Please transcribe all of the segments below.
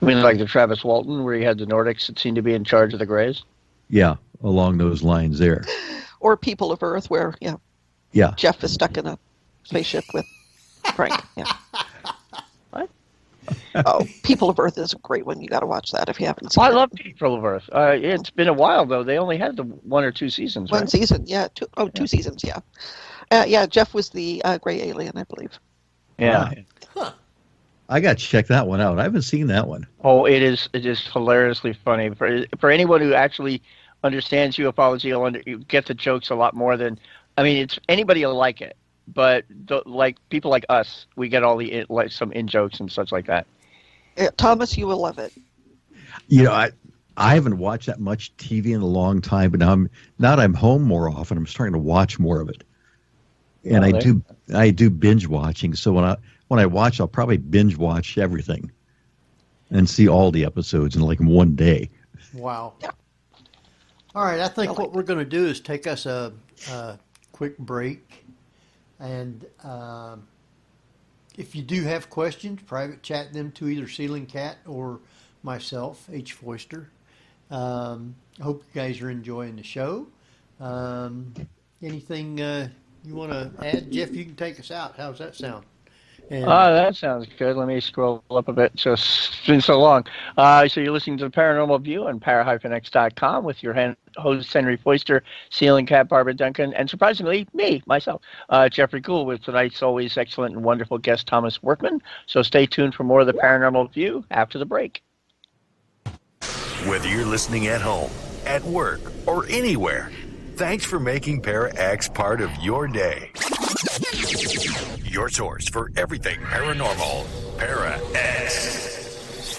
I mean, like the Travis Walton, where he had the Nordics that seemed to be in charge of the Greys? Yeah, along those lines there. Or People of Earth, where, Yeah. Jeff is stuck in a spaceship with Frank. Yeah. What? Oh, People of Earth is a great one. You got to watch that if you haven't seen it. I love People of Earth. It's been a while, though. They only had the 1 or 2 seasons, One right? season, yeah. Two seasons, yeah. Jeff was the gray alien, I believe. Yeah. Huh. I got to check that one out. I haven't seen that one. Oh, it is hilariously funny. For anyone who actually understands ufology, you get the jokes a lot more than... I mean, it's anybody will like it, but like people like us, we get all the some in-jokes and such like that. Thomas, you will love it. You know, I haven't watched that much TV in a long time, but now that I'm home more often, I'm starting to watch more of it. And I do binge watching. So when I watch, I'll probably binge watch everything and see all the episodes in like one day. Wow. Yeah. All right, I think what we're going to do is take us a quick break. And if you do have questions, private chat them to either Ceiling Cat or myself, H. Foister. I hope you guys are enjoying the show. Anything you want to add? Jeff, you can take us out. How's that sound? That sounds good. Let me scroll up a bit. It's been so long. So you're listening to the Paranormal View on para-x.com with your host, Henry Foister, Ceiling Cat, Barbara Duncan, and surprisingly, myself, Jeffrey Gould, with tonight's always excellent and wonderful guest, Thomas Wertman. So stay tuned for more of the Paranormal View after the break. Whether you're listening at home, at work, or anywhere, thanks for making Para-X part of your day. Your source for everything paranormal, Para-X.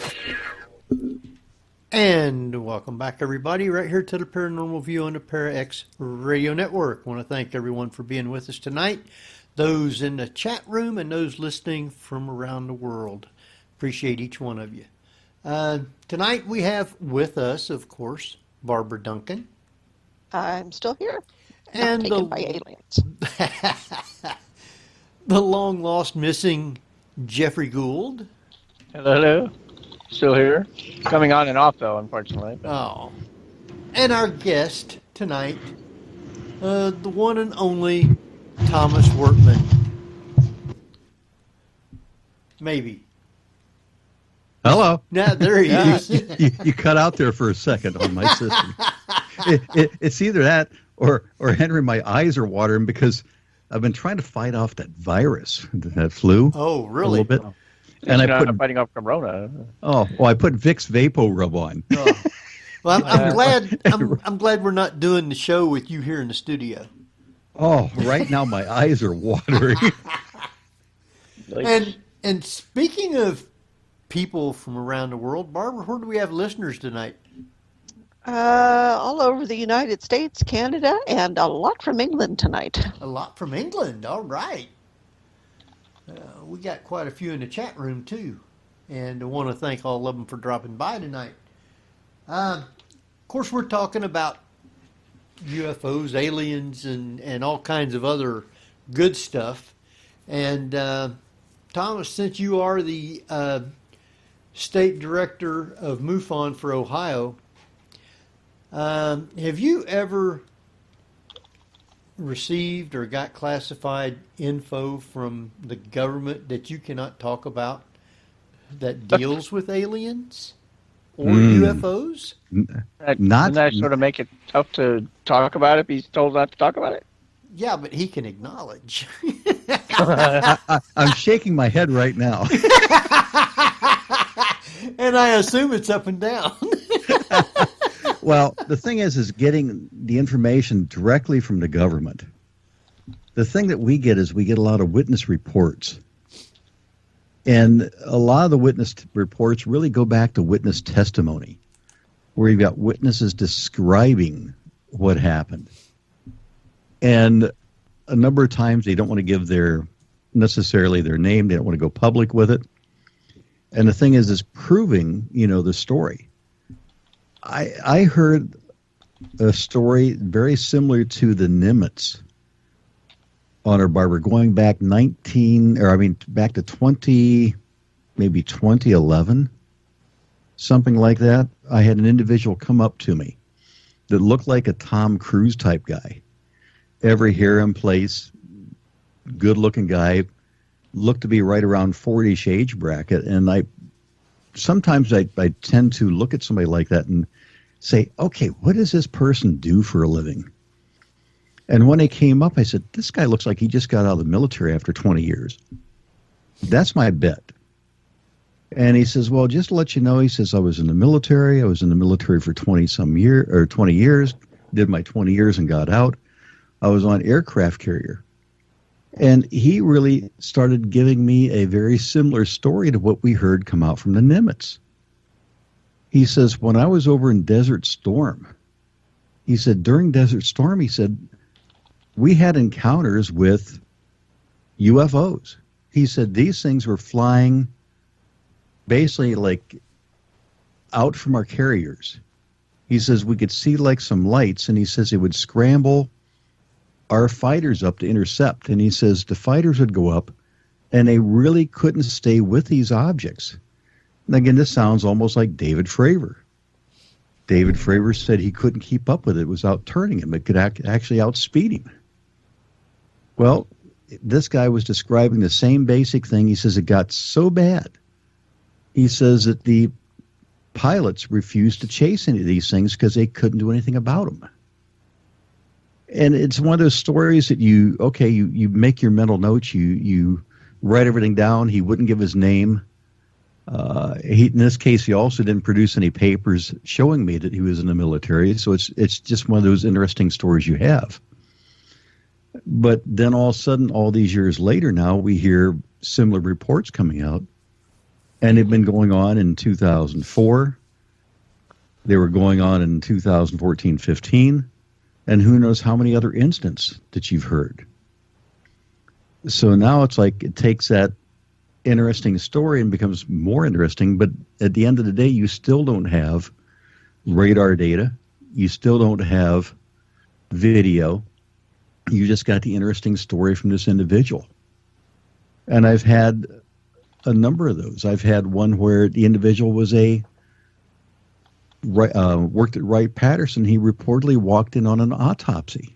And welcome back, everybody, right here to the Paranormal View on the Para-X Radio Network. I want to thank everyone for being with us tonight, those in the chat room and those listening from around the world. Appreciate each one of you. Tonight we have with us, of course, Barbara Duncan. I'm still here. And taken by aliens. The long-lost missing Jeffrey Gould. Hello. Still here. Coming on and off, though, unfortunately. Oh. And our guest tonight, the one and only Thomas Wertman. Maybe. Hello. Yeah, there he is. You cut out there for a second on my system. It's either that or Henry, my eyes are watering because I've been trying to fight off that virus, that flu. Oh, really? A little bit. Oh. And I put fighting off Corona. I put Vicks Vapo Rub on. Oh. Well, I'm glad we're not doing the show with you here in the studio. Oh, right now my eyes are watering. And speaking of people from around the world, Barbara, where do we have listeners tonight? All over the United States, Canada, and a lot from England tonight. A lot from England. All right. We got quite a few in the chat room, too. And I want to thank all of them for dropping by tonight. Of course, we're talking about UFOs, aliens, and all kinds of other good stuff. And Thomas, since you are the state director of MUFON for Ohio, have you ever received or got classified info from the government that you cannot talk about that deals with aliens or UFOs? Doesn't that sort of make it tough to talk about if he's told not to talk about it? Yeah, but he can acknowledge. I'm shaking my head right now. And I assume it's up and down. Well, the thing is getting the information directly from the government. The thing that we get is we get a lot of witness reports. And a lot of the witness reports really go back to witness testimony, where you've got witnesses describing what happened. And a number of times they don't want to give necessarily their name. They don't want to go public with it. And the thing is proving, the story. I heard a story very similar to the Nimitz on her, Barbara, going back back to 2011. something like that, I had an individual come up to me that looked like a Tom Cruise type guy. Every hair in place, good-looking guy, looked to be right around 40-ish age bracket. And sometimes I tend to look at somebody like that and say, okay, what does this person do for a living? And when they came up, I said, this guy looks like he just got out of the military after 20 years. That's my bet. And he says, well, just to let you know, he says, I was in the military. I was in the military for 20 years, did my 20 years and got out. I was on aircraft carrier. And he really started giving me a very similar story to what we heard come out from the Nimitz. He says, when I was over in Desert Storm, he said, during Desert Storm, he said, we had encounters with UFOs. He said, these things were flying basically like out from our carriers. He says, we could see like some lights, and he says it would scramble our fighters up to intercept. And he says the fighters would go up and they really couldn't stay with these objects. And again, this sounds almost like David Fravor. David Fravor said he couldn't keep up with it. It was out turning him. It could actually outspeed him. Well, this guy was describing the same basic thing. He says it got so bad. He says that the pilots refused to chase any of these things because they couldn't do anything about them. And it's one of those stories that you make your mental notes, you write everything down. He wouldn't give his name. In this case, he also didn't produce any papers showing me that he was in the military. So it's just one of those interesting stories you have. But then all of a sudden, all these years later now, we hear similar reports coming out. And they've been going on in 2004. They were going on in 2014-15. And who knows how many other incidents that you've heard. So now it's like it takes that interesting story and becomes more interesting, but at the end of the day, you still don't have radar data. You still don't have video. You just got the interesting story from this individual. And I've had a number of those. I've had one where the individual was worked at Wright-Patterson. He reportedly walked in on an autopsy.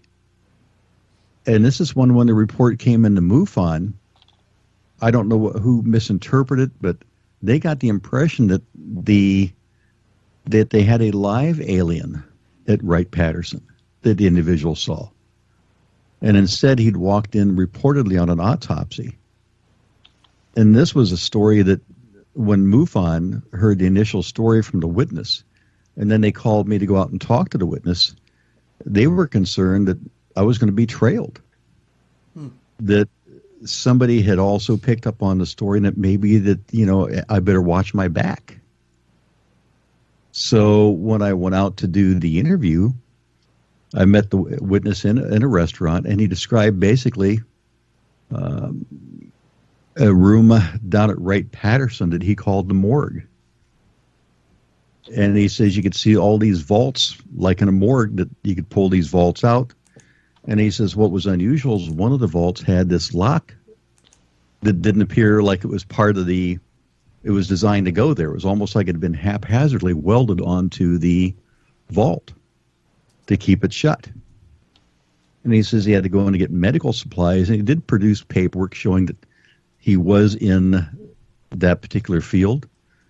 And this is one when the report came into MUFON. I don't know who misinterpreted, but they got the impression that they had a live alien at Wright-Patterson that the individual saw. And instead, he'd walked in reportedly on an autopsy. And this was a story that when MUFON heard the initial story from the witness, and then they called me to go out and talk to the witness, they were concerned that I was going to be trailed. That somebody had also picked up on the story, and that maybe that, I better watch my back. So when I went out to do the interview, I met the witness in a restaurant, and he described basically a room down at Wright-Patterson that he called the morgue. And he says you could see all these vaults, like in a morgue, that you could pull these vaults out. And he says what was unusual is one of the vaults had this lock that didn't appear like it was part of it was designed to go there. It was almost like it had been haphazardly welded onto the vault to keep it shut. And he says he had to go in to get medical supplies, and he did produce paperwork showing that he was in that particular field.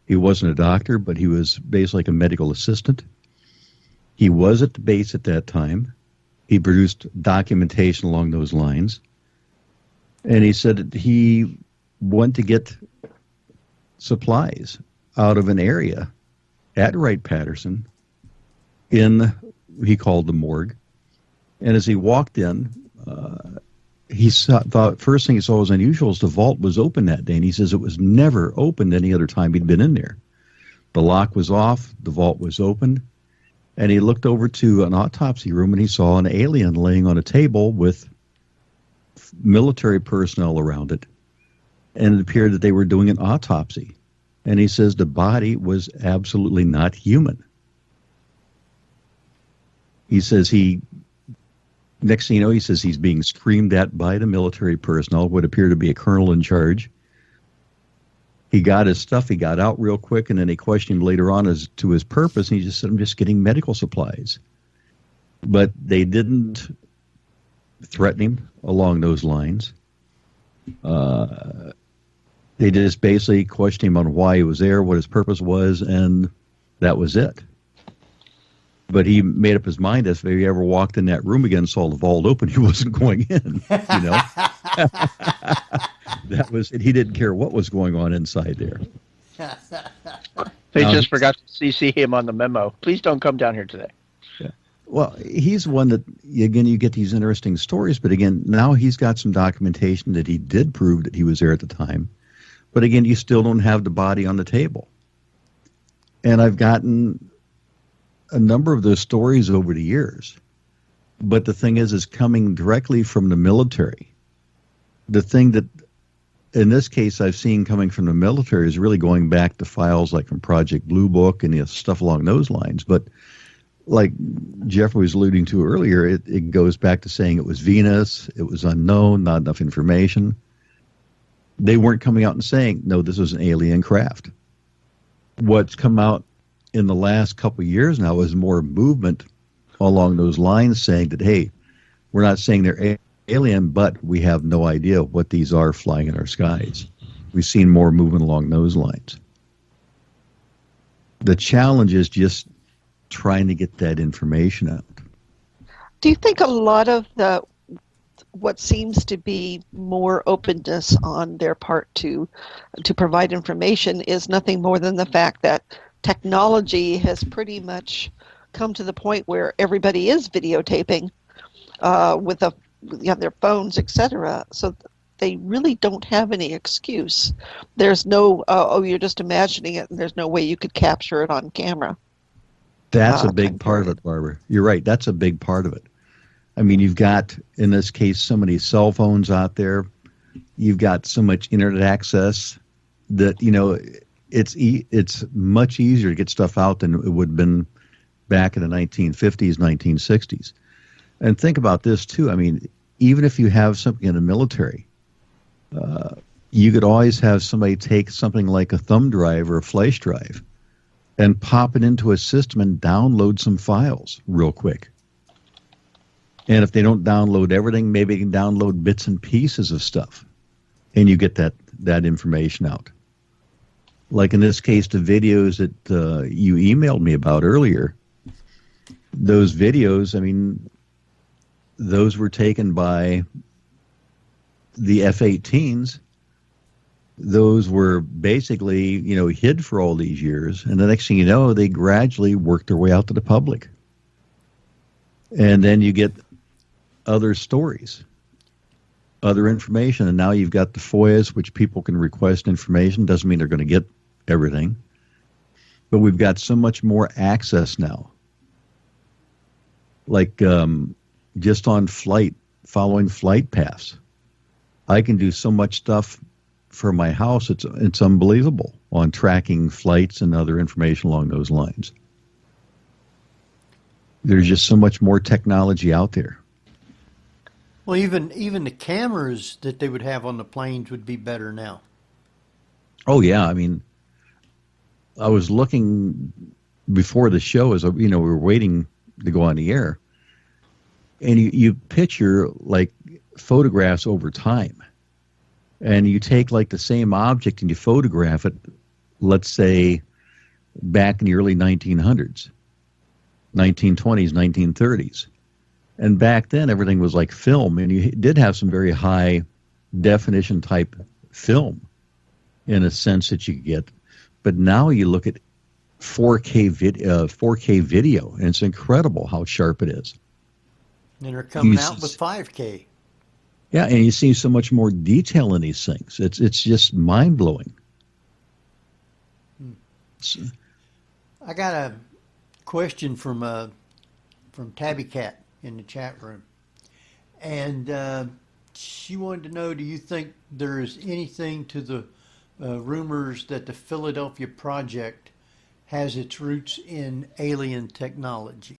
He wasn't a doctor, but he was basically like a medical assistant. He was at the base at that time. He produced documentation along those lines. And he said that he went to get supplies out of an area at Wright-Patterson he called the morgue. And as he walked in, he thought first thing he saw was unusual is the vault was open that day. And he says it was never opened any other time he'd been in there. The lock was off. The vault was open. And he looked over to an autopsy room, and he saw an alien laying on a table with military personnel around it. And it appeared that they were doing an autopsy. And he says the body was absolutely not human. He says next thing you know, he says he's being screamed at by the military personnel, what appeared to be a colonel in charge. He got his stuff. He got out real quick, and then they questioned him later on as to his purpose, and he just said, "I'm just getting medical supplies." But they didn't threaten him along those lines. They just basically questioned him on why he was there, what his purpose was, and that was it. But he made up his mind if he ever walked in that room again and saw the vault open, he wasn't going in. You know, that was he didn't care what was going on inside there. They just forgot to CC him on the memo. Please don't come down here today. Yeah. Well, he's one that, again, you get these interesting stories, but again, now he's got some documentation that he did prove that he was there at the time. But again, you still don't have the body on the table. And I've gotten a number of those stories over the years. But the thing is coming directly from the military. The thing that, in this case, I've seen coming from the military is really going back to files like from Project Blue Book and stuff along those lines. But like Jeff was alluding to earlier, it goes back to saying it was Venus, it was unknown, not enough information. They weren't coming out and saying, no, this was an alien craft. What's come out in the last couple of years now is more movement along those lines saying that, hey, we're not saying they're alien, but we have no idea what these are flying in our skies. We've seen more movement along those lines. The challenge is just trying to get that information out. Do you think a lot of what seems to be more openness on their part to provide information is nothing more than the fact that technology has pretty much come to the point where everybody is videotaping with their phones, etc. So they really don't have any excuse. There's no, you're just imagining it, and there's no way you could capture it on camera. That's a big part of it, Barbara. You're right. That's a big part of it. I mean, you've got, in this case, so many cell phones out there. You've got so much internet access that, you know, it's much easier to get stuff out than it would have been back in the 1950s, 1960s. And think about this, too. I mean, even if you have something in the military, you could always have somebody take something like a thumb drive or a flash drive and pop it into a system and download some files real quick. And if they don't download everything, maybe they can download bits and pieces of stuff, and you get that information out. Like in this case, the videos that you emailed me about earlier, those videos, I mean, those were taken by the F-18s. Those were basically, you know, hid for all these years. And the next thing you know, they gradually worked their way out to the public. And then you get other stories, other information. And now you've got the FOIAs, which people can request information. Doesn't mean they're going to get everything. But we've got so much more access now. Like just on flight, following flight paths. I can do so much stuff for my house. It's unbelievable on tracking flights and other information along those lines. There's just so much more technology out there. Well, even the cameras that they would have on the planes would be better now. Oh yeah, I mean, I was looking before the show as we were waiting to go on the air, and you picture like photographs over time, and you take like the same object and you photograph it, let's say back in the early 1900s, 1920s, 1930s. And back then, everything was like film, and you did have some very high definition type film in a sense that you could get. But now you look at 4K video, and it's incredible how sharp it is. And they're coming out with 5K. Yeah, and you see so much more detail in these things. It's just mind blowing. I got a question from Tabby Cat in the chat room, and she wanted to know: do you think there is anything to the rumors that the Philadelphia Project has its roots in alien technology?